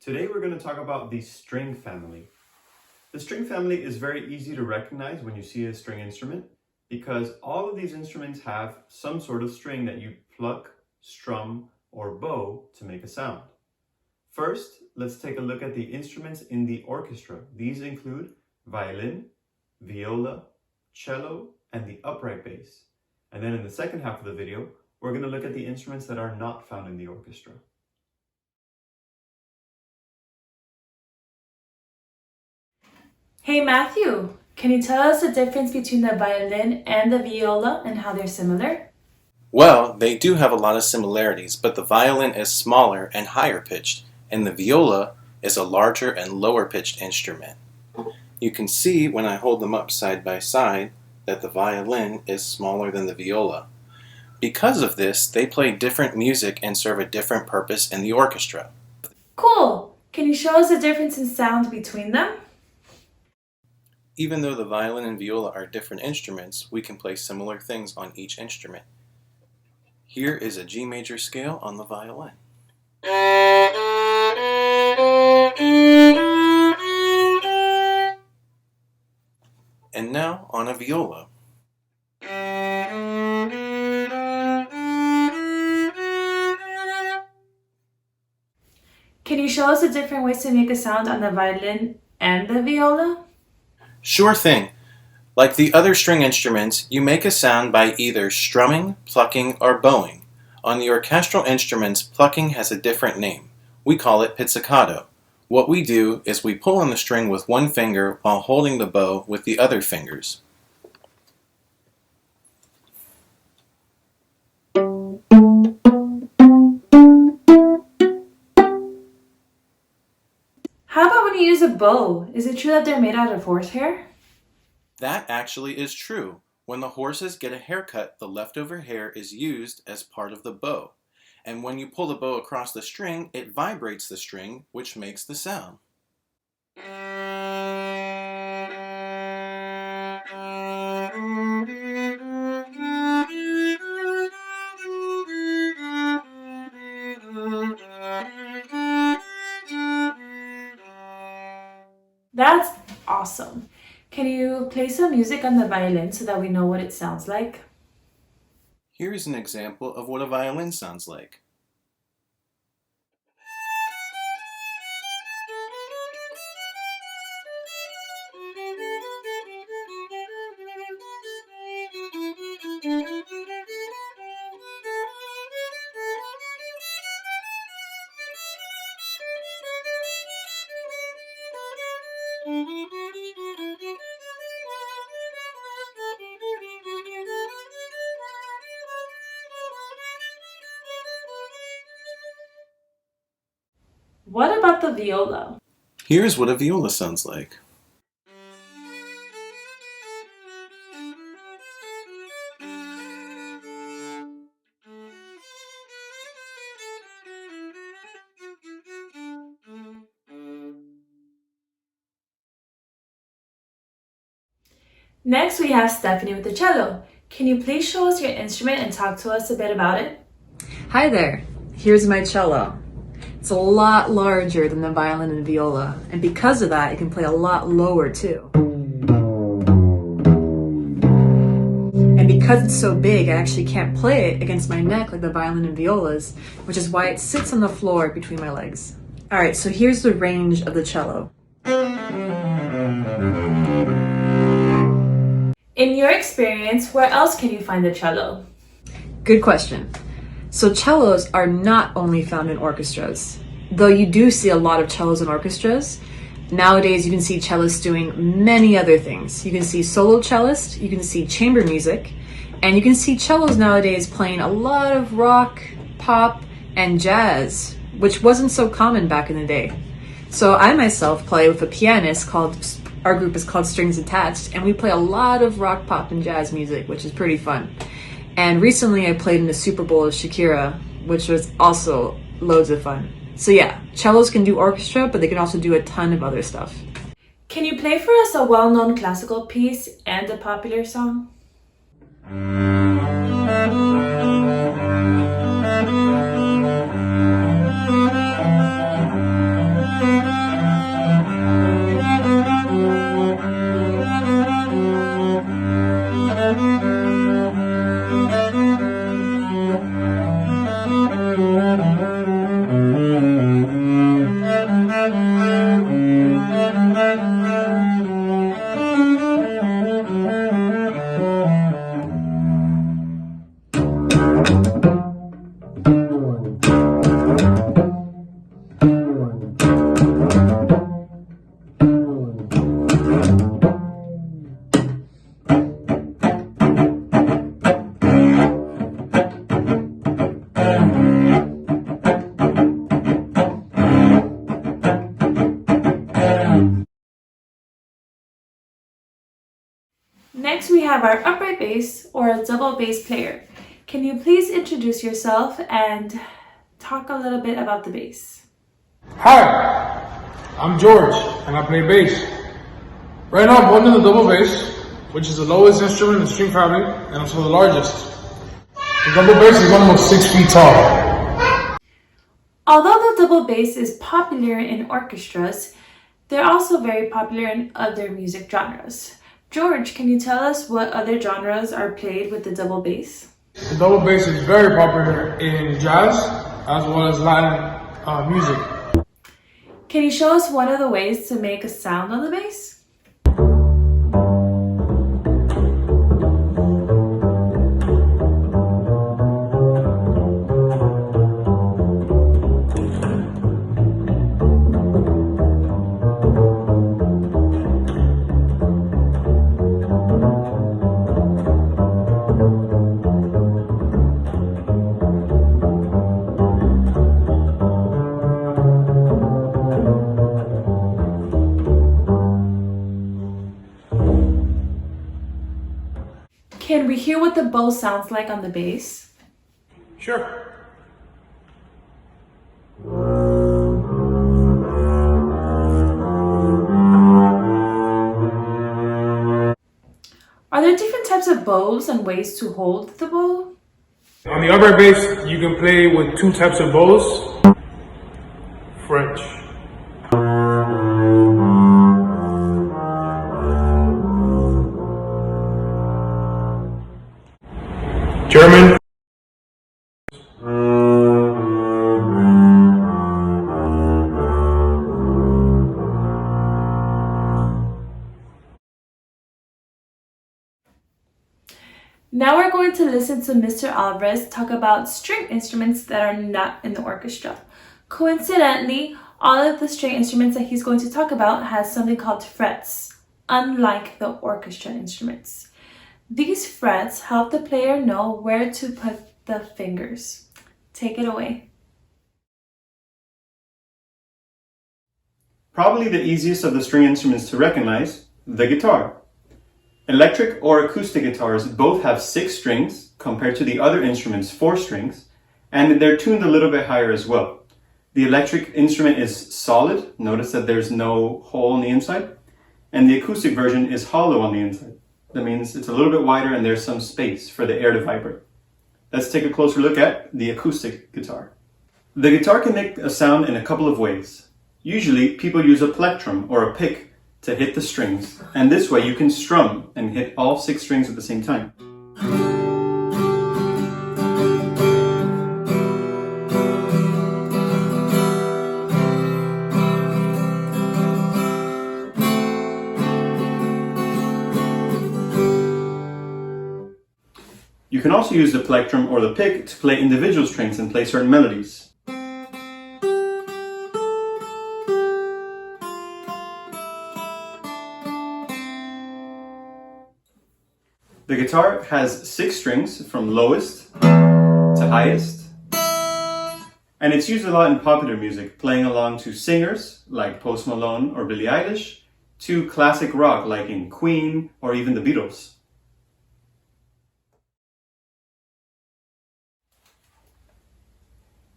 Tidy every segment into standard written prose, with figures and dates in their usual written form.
Today we're going to talk about the string family. The string family is very easy to recognize when you see a string instrument because all of these instruments have some sort of string that you pluck, strum, or bow to make a sound. First, let's take a look at the instruments in the orchestra. These include violin, viola, cello, and the upright bass. And then in the second half of the video, we're going to look at the instruments that are not found in the orchestra. Hey Matthew, can you tell us the difference between the violin and the viola and how they're similar? Well, they do have a lot of similarities, but the violin is smaller and higher pitched, and the viola is a larger and lower pitched instrument. You can see when I hold them up side by side that the violin is smaller than the viola. Because of this, they play different music and serve a different purpose in the orchestra. Cool! Can you show us the difference in sound between them? Even though the violin and viola are different instruments, we can play similar things on each instrument. Here is a G major scale on the violin. And now on a viola. Can you show us the different ways to make a sound on the violin and the viola? Sure thing. Like the other string instruments, you make a sound by either strumming, plucking, or bowing. On the orchestral instruments, plucking has a different name. We call it pizzicato. What we do is we pull on the string with one finger while holding the bow with the other fingers. How about when you use a bow? Is it true that they're made out of horsehair? That actually is true. When the horses get a haircut, the leftover hair is used as part of the bow. And when you pull the bow across the string, it vibrates the string, which makes the sound. That's awesome. Can you play some music on the violin so that we know what it sounds like? Here's an example of what a violin sounds like. What about the viola? Here's what a viola sounds like. Next, we have Stephanie with the cello. Can you please show us your instrument and talk to us a bit about it? Hi there, here's my cello. It's a lot larger than the violin and viola, and because of that, it can play a lot lower too. And because it's so big, I actually can't play it against my neck like the violin and violas, which is why it sits on the floor between my legs. Alright, so here's the range of the cello. In your experience, where else can you find the cello? Good question. So cellos are not only found in orchestras, though you do see a lot of cellos in orchestras. Nowadays you can see cellists doing many other things. You can see solo cellists, you can see chamber music, and you can see cellos nowadays playing a lot of rock, pop, and jazz, which wasn't so common back in the day. So I myself play with a pianist our group is called Strings Attached, and we play a lot of rock, pop, and jazz music, which is pretty fun. And recently I played in the Super Bowl of Shakira, which was also loads of fun. So yeah, cellos can do orchestra, but they can also do a ton of other stuff. Can you play for us a well-known classical piece and a popular song? Next, we have our upright bass or a double bass player. Can you please introduce yourself and talk a little bit about the bass? Hi, I'm George and I play bass. Right now I'm holding the double bass, which is the lowest instrument in the string family and also the largest. The double bass is almost 6 feet tall. Although the double bass is popular in orchestras, they're also very popular in other music genres. George, can you tell us what other genres are played with the double bass? The double bass is very popular in jazz as well as Latin music. Can you show us one of the ways to make a sound on the bass? Can we hear what the bow sounds like on the bass? Sure. Are there different types of bows and ways to hold the bow? On the upright bass, you can play with 2 types of bows. French. German. Now we're going to listen to Mr. Alvarez talk about string instruments that are not in the orchestra. Coincidentally, all of the string instruments that he's going to talk about has something called frets, unlike the orchestra instruments. These frets help the player know where to put the fingers. Take it away. Probably the easiest of the string instruments to recognize, the guitar. Electric or acoustic guitars both have 6 strings compared to the other instruments' 4 strings, and they're tuned a little bit higher as well. The electric instrument is solid, notice that there's no hole on the inside, and the acoustic version is hollow on the inside. That means it's a little bit wider and there's some space for the air to vibrate. Let's take a closer look at the acoustic guitar. The guitar can make a sound in a couple of ways. Usually people use a plectrum or a pick to hit the strings, and this way you can strum and hit all 6 strings at the same time. You can also use the plectrum or the pick to play individual strings and play certain melodies. The guitar has 6 strings from lowest to highest, and it's used a lot in popular music, playing along to singers like Post Malone or Billie Eilish, to classic rock like in Queen or even the Beatles.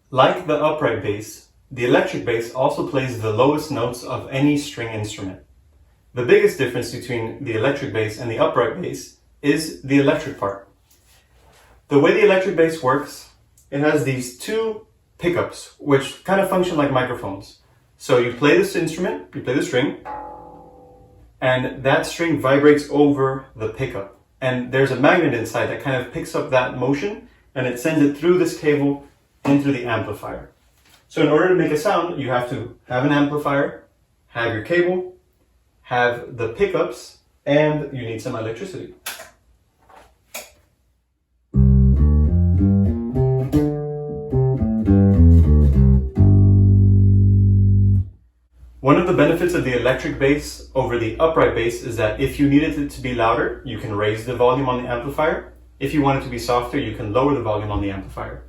Like the upright bass, the electric bass also plays the lowest notes of any string instrument. The biggest difference between the electric bass and the upright bass is the electric part. The way the electric bass works, it has these 2 pickups, which kind of function like microphones. So you play this instrument, you play the string, and that string vibrates over the pickup. And there's a magnet inside that kind of picks up that motion, and it sends it through this cable into the amplifier. So in order to make a sound, you have to have an amplifier, have your cable, have the pickups, and you need some electricity. One of the benefits of the electric bass over the upright bass is that if you needed it to be louder, you can raise the volume on the amplifier. If you want it to be softer, you can lower the volume on the amplifier.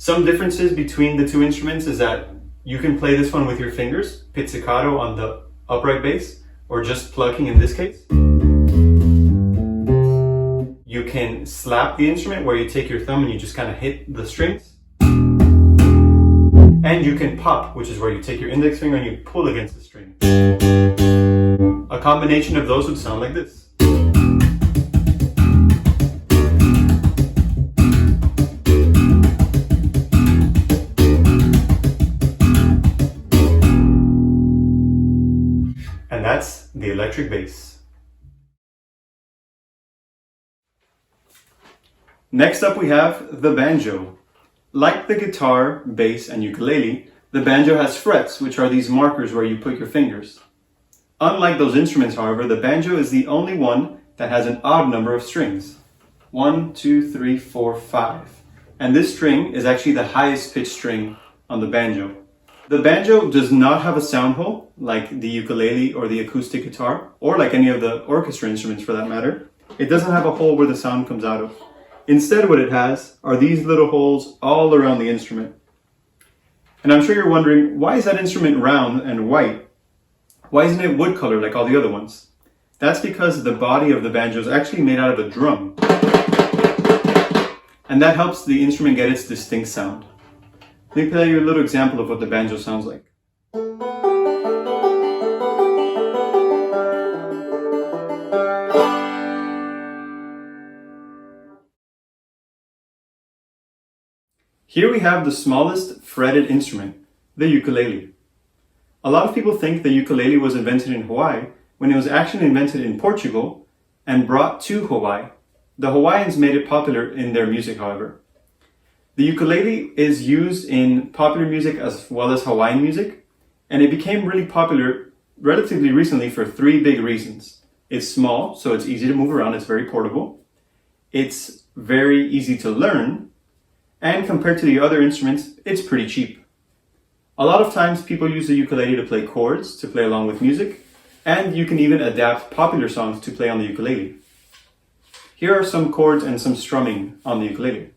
Some differences between the 2 instruments is that you can play this one with your fingers, pizzicato on the upright bass, or just plucking in this case. You can slap the instrument where you take your thumb and you just kind of hit the strings. And you can pop, which is where you take your index finger and you pull against the string. A combination of those would sound like this. And that's the electric bass. Next up we have the banjo. Like the guitar, bass, and ukulele, the banjo has frets, which are these markers where you put your fingers. Unlike those instruments, however, the banjo is the only one that has an odd number of strings. 1, 2, 3, 4, 5. And this string is actually the highest pitched string on the banjo. The banjo does not have a sound hole like the ukulele or the acoustic guitar, or like any of the orchestra instruments for that matter. It doesn't have a hole where the sound comes out of. Instead, what it has are these little holes all around the instrument. And I'm sure you're wondering, why is that instrument round and white? Why isn't it wood color like all the other ones? That's because the body of the banjo is actually made out of a drum. And that helps the instrument get its distinct sound. Let me play you a little example of what the banjo sounds like. Here we have the smallest fretted instrument, the ukulele. A lot of people think the ukulele was invented in Hawaii when it was actually invented in Portugal and brought to Hawaii. The Hawaiians made it popular in their music, however. The ukulele is used in popular music as well as Hawaiian music, and it became really popular relatively recently for 3 big reasons. It's small, so it's easy to move around, it's very portable. It's very easy to learn, and compared to the other instruments, it's pretty cheap. A lot of times people use the ukulele to play chords, to play along with music, and you can even adapt popular songs to play on the ukulele. Here are some chords and some strumming on the ukulele.